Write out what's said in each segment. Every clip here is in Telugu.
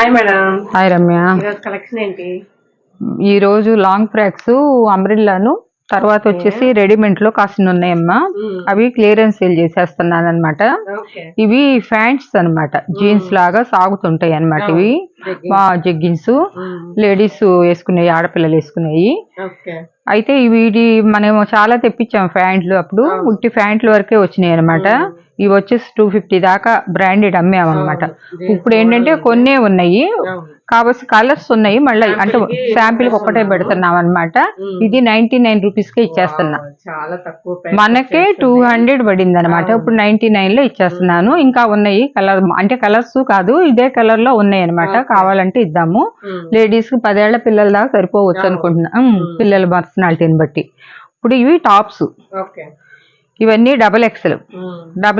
Hi madam. హాయ్ రమ్య. ఈరోజు కలెక్షన్ ఏంటి? ఈరోజు లాంగ్ ఫ్రాక్స్ అంబ్రిల్లాను తర్వాత వచ్చేసి రెడీమేడ్ లో కాసిన ఉన్నాయమ్మా. అవి క్లియరెన్స్ సేల్ చేసేస్తున్నాను అనమాట. ఇవి ఫ్యాంట్స్ అనమాట, జీన్స్ లాగా సాగుతుంటాయి అనమాట. ఇవి జగ్గిన్స్ లేడీస్ వేసుకునేవి, ఆడపిల్లలు వేసుకునేవి. అయితే వీటి మనం చాలా తెప్పించాం ఫ్యాంట్లు. అప్పుడు ఉట్టి ఫ్యాంట్ల వరకే వచ్చినాయి అనమాట. ఇవి వచ్చేసి 250 దాకా బ్రాండెడ్ అమ్మామన్నమాట. ఇప్పుడు ఏంటంటే కొన్నే ఉన్నాయి కాబట్టి కలర్స్ ఉన్నాయి మళ్ళీ, అంటే శాంపిల్ ఒక్కటే పెడుతున్నాం అనమాట. ఇది 99 రూపీస్ కే ఇచ్చేస్తున్నా. మనకే 200 పడింది అనమాట. ఇప్పుడు 99 లో ఇచ్చేస్తున్నాను. ఇంకా ఉన్నాయి కలర్, అంటే కలర్స్ కాదు ఇదే కలర్ లో ఉన్నాయి అనమాట. కావాలంటే ఇద్దాము. లేడీస్ కి 10 ఏళ్ల పిల్లల దాకా సరిపోవచ్చు అనుకుంటున్నా, పిల్లల పర్సనాలిటీని బట్టి. ఇప్పుడు ఇవి టాప్స్, ఇవన్నీ డబుల్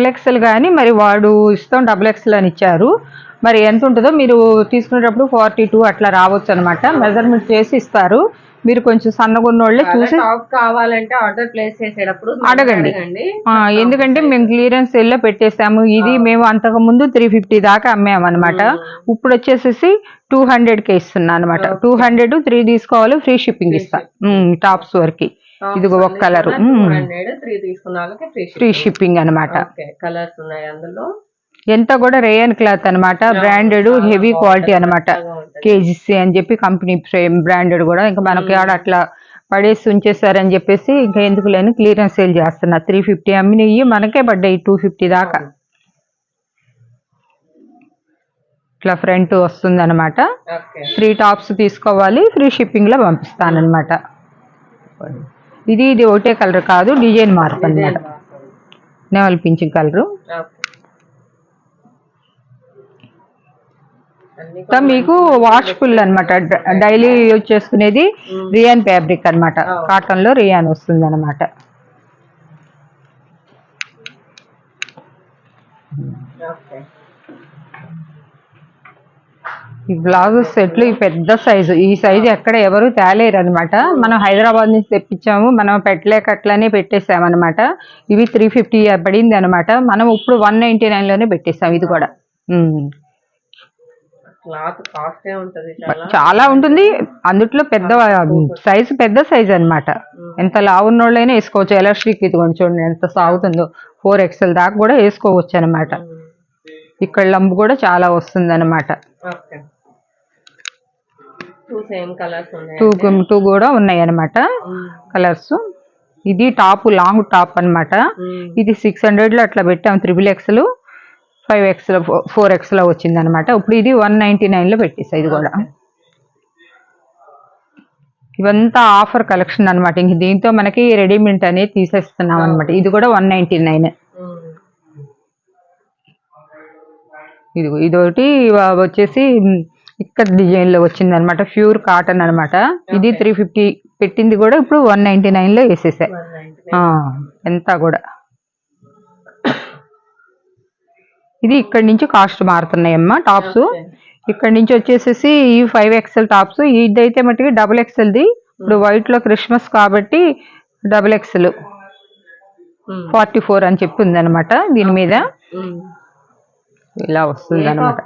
ఎక్సెల్ కానీ మరి వాడు ఇస్తాం డబుల్ ఎక్సెల్ అని ఇచ్చారు. మరి ఎంత ఉంటుందో మీరు తీసుకునేటప్పుడు 42 అట్లా రావచ్చు అనమాట. మెజర్మెంట్ చేసి ఇస్తారు. మీరు కొంచెం సన్నగున్నోళ్ళే చూసి కావాలంటే ఆర్డర్ ప్లేస్ చేసేటప్పుడు అడగండి. ఎందుకంటే మేము క్లియరెన్స్ సేల్ లో పెట్టేసాము. ఇది మేము అంతకు ముందు 350 దాకా అమ్మాము అనమాట. ఇప్పుడు వచ్చేసేసి 200కే ఇస్తున్నా అనమాట. 200 3 తీసుకోవాలి, ఫ్రీ షిప్పింగ్ ఇస్తా టాప్స్ వరకు. ఇది ఒక కలర్, ఫ్రీ షిప్పింగ్ అనమాట. కలర్స్ ఉన్నాయి అందులో. ఎంత కూడా రేయన్ క్లాత్ అనమాట, బ్రాండెడ్ హెవీ క్వాలిటీ అనమాట. కేజీసీ అని చెప్పి కంపెనీ ఫ్రేమ్ బ్రాండెడ్ కూడా. ఇంకా మనకి ఆడ అట్లా పడేసి ఉంచేసారని చెప్పేసి ఇంకా ఎందుకు లేని క్లియరెన్స్ సేల్ చేస్తున్నా. 350 అమ్మినవి మనకే పడ్డాయి 250 దాకా. ఇట్లా ఫ్రంట్ వస్తుంది అనమాట. 3 టాప్స్ తీసుకోవాలి, ఫ్రీ షిప్పింగ్ లో పంపిస్తానమాట. ఇది ఒకటే కలర్ కాదు, డిజైన్ మార్పు అనమాట. నెవల్ పింఛింగ్ కలరు. మీకు వాష్ఫుల్ అనమాట, డైలీ యూజ్ చేసుకునేది. రియాన్ ఫ్యాబ్రిక్ అనమాట, కాటన్ లో రియాన్ వస్తుంది అనమాట. ఈ బ్లౌజ్ సెట్లు ఈ పెద్ద సైజు, ఈ సైజు ఎక్కడ ఎవరు తేలేరు అనమాట. మనం హైదరాబాద్ నుంచి తెప్పించాము, మనం పెట్టలేక అట్లనే పెట్టేసాము అనమాట. ఇవి 350 పడింది అనమాట. మనం ఇప్పుడు 199 లోనే పెట్టేసాం. ఇది కూడా చాలా ఉంటుంది. అందుట్లో పెద్ద సైజు, పెద్ద సైజు అనమాట. ఎంత లావున్నోళ్ళైనా వేసుకోవచ్చు. ఎలాస్టిక్ ఇదిగోండి చూడండి ఎంత సాగుతుందో. 4XL దాకా కూడా వేసుకోవచ్చు అనమాట. ఇక్కడ లంబు కూడా చాలా వస్తుంది అనమాట. 2 కూడా ఉన్నాయి అనమాట కలర్స్. ఇది టాప్, లాంగ్ టాప్ అనమాట. ఇది 600 లో అట్లా పెట్టాం. XXL, 5XL, 4XL వచ్చింది అనమాట. ఇప్పుడు ఇది 199 లో పెట్టేసా. ఇది కూడా ఇవంతా ఆఫర్ కలెక్షన్ అనమాట. ఇంక దీంతో మనకి రెడీమేడ్ అనేది తీసేస్తున్నాం అనమాట. ఇది కూడా 199. ఇదొకటి వచ్చేసి ఇక్కడ డిజైన్ లో వచ్చింది అనమాట, ప్యూర్ కాటన్ అనమాట. ఇది 350 పెట్టింది కూడా ఇప్పుడు 199 లో వేసేసా. ఎంత కూడా ఇది ఇక్కడ నుంచి కాస్ట్ మారుతున్నాయమ్మా టాప్స్. ఇక్కడ నుంచి వచ్చేసేసి ఈ 5XL టాప్స్. ఇదైతే మట్టుకి XXLది. ఇప్పుడు వైట్ లో క్రిస్మస్ కాబట్టి XXL 44 అని చెప్పి ఉంది అనమాట. దీని మీద ఇలా వస్తుంది అనమాట.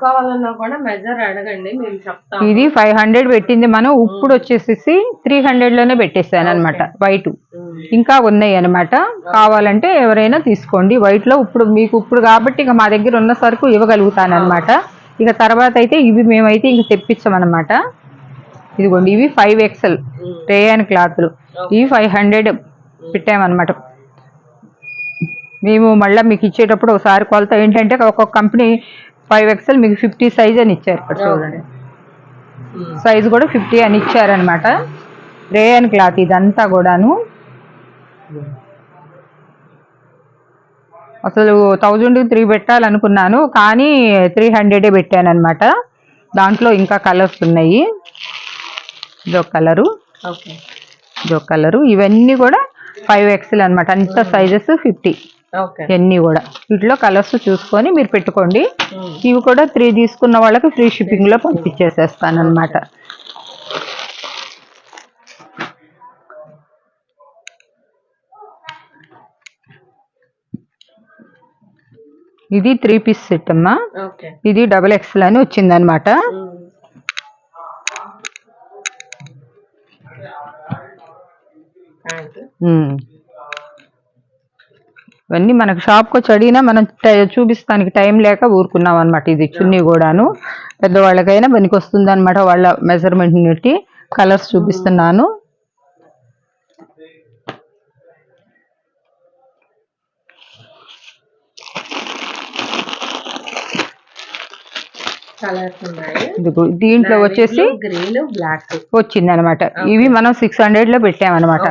ఇది 500 పెట్టింది మనం. ఇప్పుడు వచ్చేసేసి 300 లోనే పెట్టేసాను అనమాట. వైట్ ఇంకా ఉన్నాయి అనమాట. కావాలంటే ఎవరైనా తీసుకోండి. వైట్ లో ఇప్పుడు మీకు ఇప్పుడు కాబట్టి ఇక మా దగ్గర ఉన్న సరుకు ఇవ్వగలుగుతాను అనమాట. ఇక తర్వాత అయితే ఇవి మేమైతే ఇంక తెప్పించామన్నమాట. ఇదిగోండి ఇవి 5XL రేయాన్ క్లాత్లు. ఇవి 500 పెట్టామన్నమాట. మేము మళ్ళీ మీకు ఇచ్చేటప్పుడు ఒకసారి కొలత ఏంటంటే ఒక్కొక్క కంపెనీ 5XL మీకు 50 సైజ్ అని ఇచ్చారు. ఇక్కడ చూడండి సైజు కూడా 50 అని ఇచ్చారనమాట. రేయన్ క్లాత్ ఇదంతా కూడాను. అసలు 1003 పెట్టాలనుకున్నాను కానీ 300 పెట్టాను అనమాట. దాంట్లో ఇంకా కలర్స్ ఉన్నాయి. ఇదొక కలరు, ఇదొక కలరు. ఇవన్నీ కూడా 5XL అనమాట. అంత సైజెస్ 50 ఇవన్నీ కూడా. వీటిలో కలర్స్ చూసుకొని మీరు పెట్టుకోండి. ఇవి కూడా 3 తీసుకున్న వాళ్ళకి ఫ్రీ షిప్పింగ్ లో పంపించేసేస్తాను అనమాట. ఇది 3 పీస్ సెట్ అమ్మా. ఇది XXL అని వచ్చింది అనమాట. ఇవన్నీ మనకు షాప్కి వచ్చి అడిగినా మనం చూపిస్తానికి టైం లేక ఊరుకున్నాం అనమాట. ఇది చున్నీ కూడాను పెద్దవాళ్ళకైనా పనికి వస్తుంది అనమాట. వాళ్ళ మెజర్మెంట్ని బట్టి కలర్స్ చూపిస్తున్నాను. దీంట్లో వచ్చేసి గ్రీన్ బ్లాక్ వచ్చింది అనమాట. ఇవి మనం 600 లో పెట్టామన్నమాట.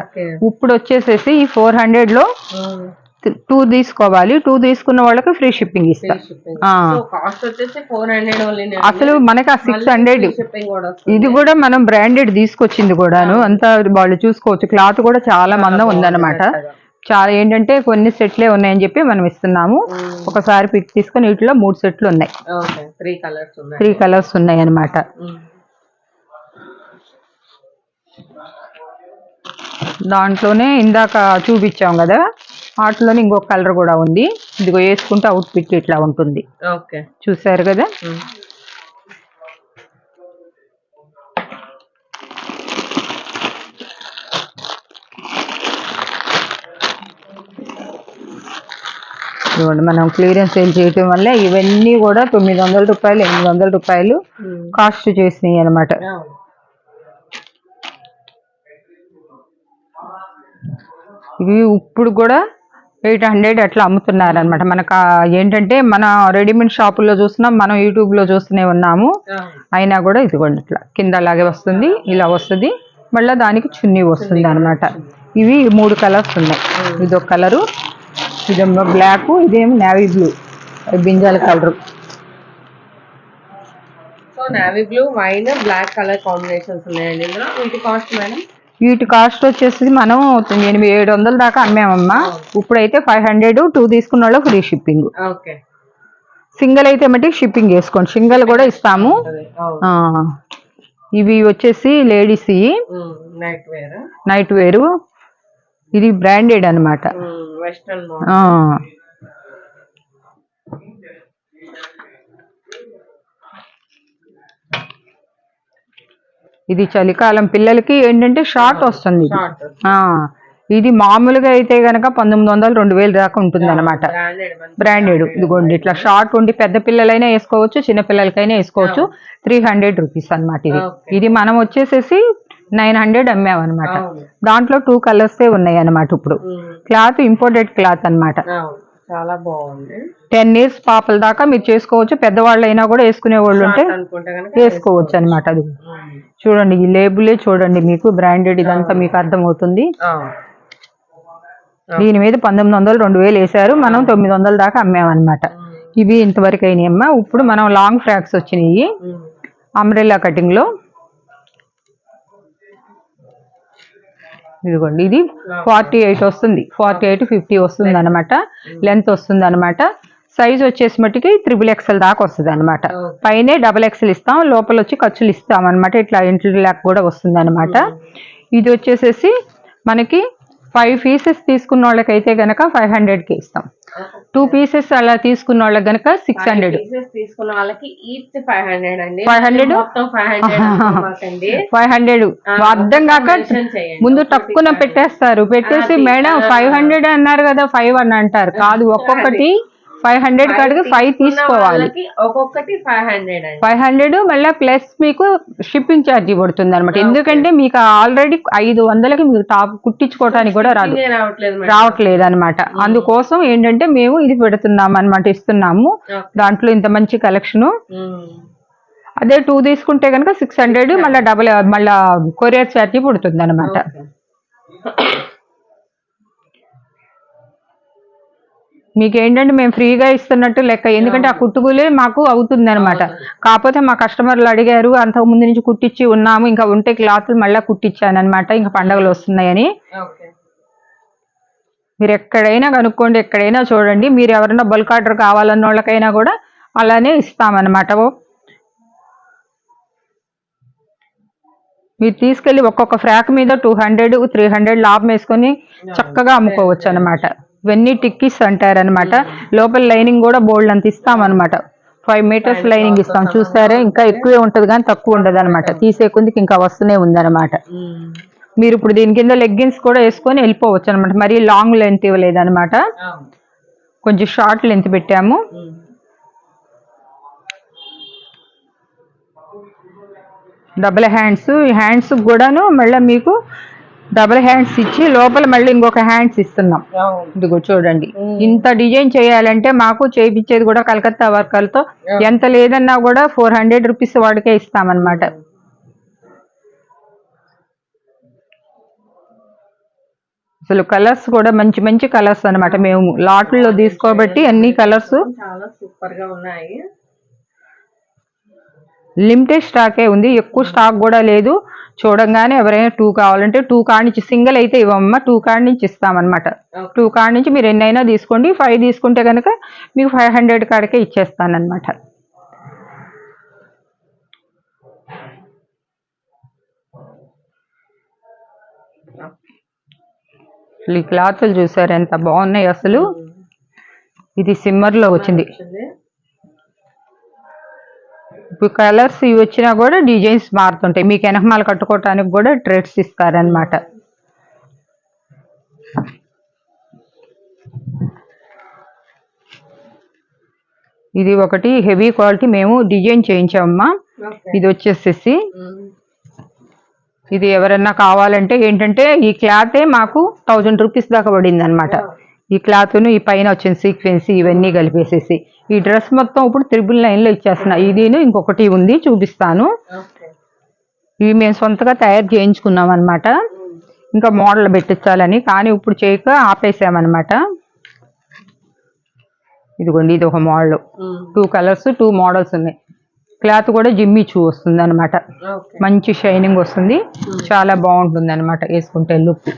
ఇప్పుడు వచ్చేసేసి ఈ 400 లో 2 తీసుకోవాలి. 2 తీసుకున్న వాళ్ళకి ఫ్రీ షిప్పింగ్ ఇస్తాం. అసలు మనకి ఆ 600 ఇది కూడా మనం బ్రాండెడ్ తీసుకొచ్చింది కూడాను. అంతా వాళ్ళు చూసుకోవచ్చు. క్లాత్ కూడా చాలా మందం ఉందన్నమాట. చాలా ఏంటంటే కొన్ని సెట్లే ఉన్నాయని చెప్పి మనం ఇస్తున్నాము. ఒకసారి పిక్ తీసుకొని వీటిలో 3 సెట్లు ఉన్నాయి. 3 కలర్స్ ఉన్నాయి అన్నమాట. దాంట్లోనే ఇందాక చూపించాం కదా, వాటిలోనే ఇంకొక కలర్ కూడా ఉంది. ఇదిగో వేసుకుంటే అవుట్ ఫిట్ ఇట్లా ఉంటుంది. చూసారు కదా. మనం క్లియరెన్స్ సేల్ చేయటం వల్ల ఇవన్నీ కూడా 900 రూపాయలు 800 రూపాయలు కాస్ట్ చేసినాయి అనమాట. ఇవి ఇప్పుడు కూడా 800 అట్లా అమ్ముతున్నారు అనమాట. మనకు ఏంటంటే మన రెడీమేడ్ షాపుల్లో చూస్తున్నాం, మనం యూట్యూబ్లో చూస్తూనే ఉన్నాము. అయినా కూడా ఇదిగోండి ఇట్లా కింద అలాగే వస్తుంది, ఇలా వస్తుంది, మళ్ళీ దానికి చున్నీ వస్తుంది అనమాట. ఇవి 3 కలర్స్ ఉన్నాయి. ఇదొక కలరు, ఇదేమో బ్లాక్, ఇదేమో నేవీ బ్లూ, బింజాల colour. So navy blue, wine, black colour combinations ఉన్నాయండి ఇందులో. వీటి కాస్ట్ మేడం? వీటి కాస్ట్ వచ్చేసి మనం 700 దాకా అమ్మామమ్మా. ఇప్పుడైతే 500. 2 తీసుకున్న వాళ్ళు ఫ్రీ షిప్పింగ్. సింగిల్ అయితే మట్టి షిప్పింగ్ చేసుకోండి, సింగిల్ కూడా ఇస్తాము. ఇవి వచ్చేసి లేడీస్ నైట్ వేరు. ఇది బ్రాండెడ్ అనమాట. ఇది చలికాలం పిల్లలకి ఏంటంటే షార్ట్ వస్తుంది. ఇది మామూలుగా అయితే గనక 1900 2000 దాకా ఉంటుంది అనమాట. బ్రాండెడ్. ఇదిగోండి ఇట్లా షార్ట్ ఉండి పెద్ద పిల్లలైనా వేసుకోవచ్చు, చిన్న పిల్లలకైనా వేసుకోవచ్చు. 300 రూపీస్ అనమాట. ఇది మనం వచ్చేసేసి 900 అమ్మామన్నమాట. దాంట్లో 2 కలర్సే ఉన్నాయి అన్నమాట. ఇప్పుడు క్లాత్ ఇంపోర్టెడ్ క్లాత్ అన్నమాట. చాలా బాగుంది. 10 years పాపల దాకా మీరు చేసుకోవచ్చు. పెద్దవాళ్ళు అయినా కూడా వేసుకునే వాళ్ళు ఉంటే వేసుకోవచ్చు అనమాట. అది చూడండి, ఈ లేబులే చూడండి, మీకు బ్రాండెడ్ ఇదంతా మీకు అర్థమవుతుంది. దీని మీద 1900 2000 వేసారు, మనం 900 దాకా అమ్మామన్నమాట. ఇవి ఇంతవరకు అయినాయి అమ్మా. ఇప్పుడు మనం లాంగ్ ఫ్రాక్స్ వచ్చినాయి అంబ్రెల్లా కటింగ్ లో. ఇదిగోండి ఇది 48 వస్తుంది, 48 50 వస్తుంది అనమాట. లెంత్ వస్తుంది అనమాట. సైజ్ వచ్చేసి మట్టికి 3XL దాకా వస్తుంది అనమాట. పైనే XXL ఇస్తాం, లోపల వచ్చి ఖర్చులు ఇస్తాం అనమాట. ఇట్లా ఎంట్రీ ల్యాక్ కూడా వస్తుంది అనమాట. ఇది వచ్చేసేసి మనకి 5 pieces తీసుకున్న వాళ్ళకైతే గనక 500కి ఇస్తాం. 2 pieces అలా తీసుకున్న వాళ్ళకి గనక 600. తీసుకున్న వాళ్ళకి ఈచ్ 500 అండి. 500 అర్థం కాక ముందు తక్కువ పెట్టేస్తారు. పెట్టేసి మేడం 500 అన్నారు కదా 5 అని అంటారు. కాదు, ఒక్కొక్కటి 500 కాడికి 5 తీసుకోవాలి. ఒక్కొక్కటి 500 మళ్ళీ ప్లస్ మీకు షిప్పింగ్ ఛార్జీ పడుతుంది అనమాట. ఎందుకంటే మీకు ఆల్రెడీ 500కి మీకు టాప్ కుట్టించుకోవడానికి కూడా రావట్లేదు అనమాట. అందుకోసం ఏంటంటే మేము ఇది పెడుతున్నాం అనమాట, ఇస్తున్నాము. దాంట్లో ఇంత మంచి కలెక్షన్. అదే 2 తీసుకుంటే కనుక 600, మళ్ళీ కొరియర్ ఛార్జీ పడుతుంది అనమాట. మీకు ఏంటంటే మేము ఫ్రీగా ఇస్తున్నట్టు లెక్క, ఎందుకంటే ఆ కుట్టుకూలే మాకు అవుతుంది అనమాట. కాకపోతే మా కస్టమర్లు అడిగారు, అంతకు ముందు నుంచి కుట్టించి ఉన్నాము, ఇంకా ఉంటే క్లాత్లు మళ్ళీ కుట్టించాను అనమాట, ఇంకా పండగలు వస్తున్నాయని. మీరు ఎక్కడైనా కనుక్కోండి, ఎక్కడైనా చూడండి. మీరు ఎవరైనా బల్క్ ఆర్డర్ కావాలన్న వాళ్ళకైనా కూడా అలానే ఇస్తామన్నమాట. మీరు తీసుకెళ్ళి ఒక్కొక్క ఫ్రాక్ మీద 200 300 లాభం వేసుకొని చక్కగా అమ్ముకోవచ్చు అనమాట. ఇవన్నీ టిక్కీస్ అంటారనమాట. లోపల లైనింగ్ కూడా బోల్డ్ అంత ఇస్తామన్నమాట. 5 meters లైనింగ్ ఇస్తాం. చూస్తారా, ఇంకా ఎక్కువే ఉంటుంది కానీ తక్కువ ఉండదు అనమాట. తీసే కొందికి ఇంకా వస్తూనే ఉందన్నమాట. మీరు ఇప్పుడు దీని కింద లెగ్గిన్స్ కూడా వేసుకొని వెళ్ళిపోవచ్చు అనమాట. మరీ లాంగ్ లెంత్ ఇవ్వలేదు అనమాట, కొంచెం షార్ట్ లెంత్ పెట్టాము. డబుల్ హ్యాండ్స్, ఈ హ్యాండ్స్ కూడాను మళ్ళీ మీకు డబుల్ హ్యాండ్స్ ఇచ్చి లోపల మళ్ళీ ఇంకొక హ్యాండ్స్ ఇస్తున్నాం. ఇదిగో చూడండి, ఇంత డిజైన్ చేయాలంటే మాకు చేయించేది కూడా కలకత్తా వర్కర్లతో ఎంత లేదన్నా కూడా 400 రూపీస్ వాడికే ఇస్తామన్నమాట. అసలు కలర్స్ కూడా మంచి మంచి కలర్స్ అనమాట. మేము లాట్లో తీసుకోబట్టి అన్ని కలర్స్ చాలా సూపర్ గా ఉన్నాయి. లిమిటెడ్ స్టాకే ఉంది, ఎక్కువ స్టాక్ కూడా లేదు. చూడంగానే ఎవరైనా 2 కావాలంటే 2 కాడి నుంచి, సింగిల్ అయితే ఇవ్వమ్మా, 2 కాడి నుంచి ఇస్తామన్నమాట. 2 కాడి నుంచి మీరు ఎన్నైనా తీసుకోండి. 5 తీసుకుంటే కనుక మీకు 500 కాడికే ఇచ్చేస్తానమాట. ఈ క్లాత్లు చూసారు ఎంత బాగున్నాయి అసలు. ఇది సిమ్మర్లో వచ్చింది. ఇప్పుడు కలర్స్ ఇవి వచ్చినా కూడా డిజైన్స్ మారుతుంటాయి. మీకు వెనకమాల కట్టుకోవటానికి కూడా థ్రెడ్స్ ఇస్తారనమాట. ఇది ఒకటి హెవీ క్వాలిటీ మేము డిజైన్ చేయించామమ్మా. ఇది వచ్చేసేసి ఇది ఎవరన్నా కావాలంటే ఏంటంటే ఈ క్లాతే మాకు 1000 రూపీస్ దాకా పడింది అనమాట. ఈ క్లాత్ను ఈ పైన వచ్చిన సీక్వెన్స్ ఇవన్నీ కలిపేసేసి ఈ డ్రెస్ మొత్తం ఇప్పుడు 999లో ఇచ్చేస్తున్నా. ఇదిను ఇంకొకటి ఉంది, చూపిస్తాను. ఇవి మేము సొంతగా తయారు చేయించుకున్నాం అనమాట, ఇంకా మోడల్ పెట్టించాలని. కానీ ఇప్పుడు చేయక ఆపేసామన్నమాట. ఇదిగోండి, ఇది ఒక మోడల్. 2 కలర్స్ 2 మోడల్స్ ఉన్నాయి. క్లాత్ కూడా జిమ్మి చూ వస్తుంది అనమాట, మంచి షైనింగ్ వస్తుంది, చాలా బాగుంటుంది అనమాట వేసుకుంటే లుక్.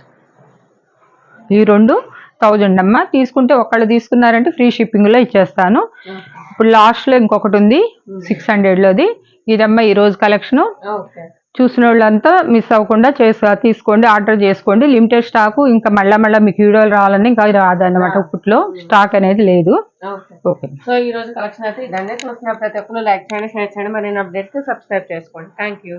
ఈ 2 1000 అమ్మా. తీసుకుంటే ఒకళ్ళు తీసుకున్నారంటే ఫ్రీ షిప్పింగ్లో ఇచ్చేస్తాను. ఇప్పుడు లాస్ట్లో ఇంకొకటి ఉంది 600లోది. ఇదమ్మా ఈరోజు కలెక్షను. చూసిన వాళ్ళంతా మిస్ అవ్వకుండా తీసుకోండి, ఆర్డర్ చేసుకోండి. లిమిటెడ్ స్టాకు, ఇంకా మళ్ళీ మీకు వీడియోలు రావాలని ఇంకా రాదన్నమాట. ఇప్పట్లో స్టాక్ అనేది లేదు. ఓకే, సో ఈ రోజు కలెక్షన్ అయితే ఇదన్నీ. చూసిన ప్రతి ఒక్కరు లైక్ చేయండి, షేర్ చేయండి, మరి అప్డేట్స్ సబ్స్క్రైబ్ చేసుకోండి. Thank you.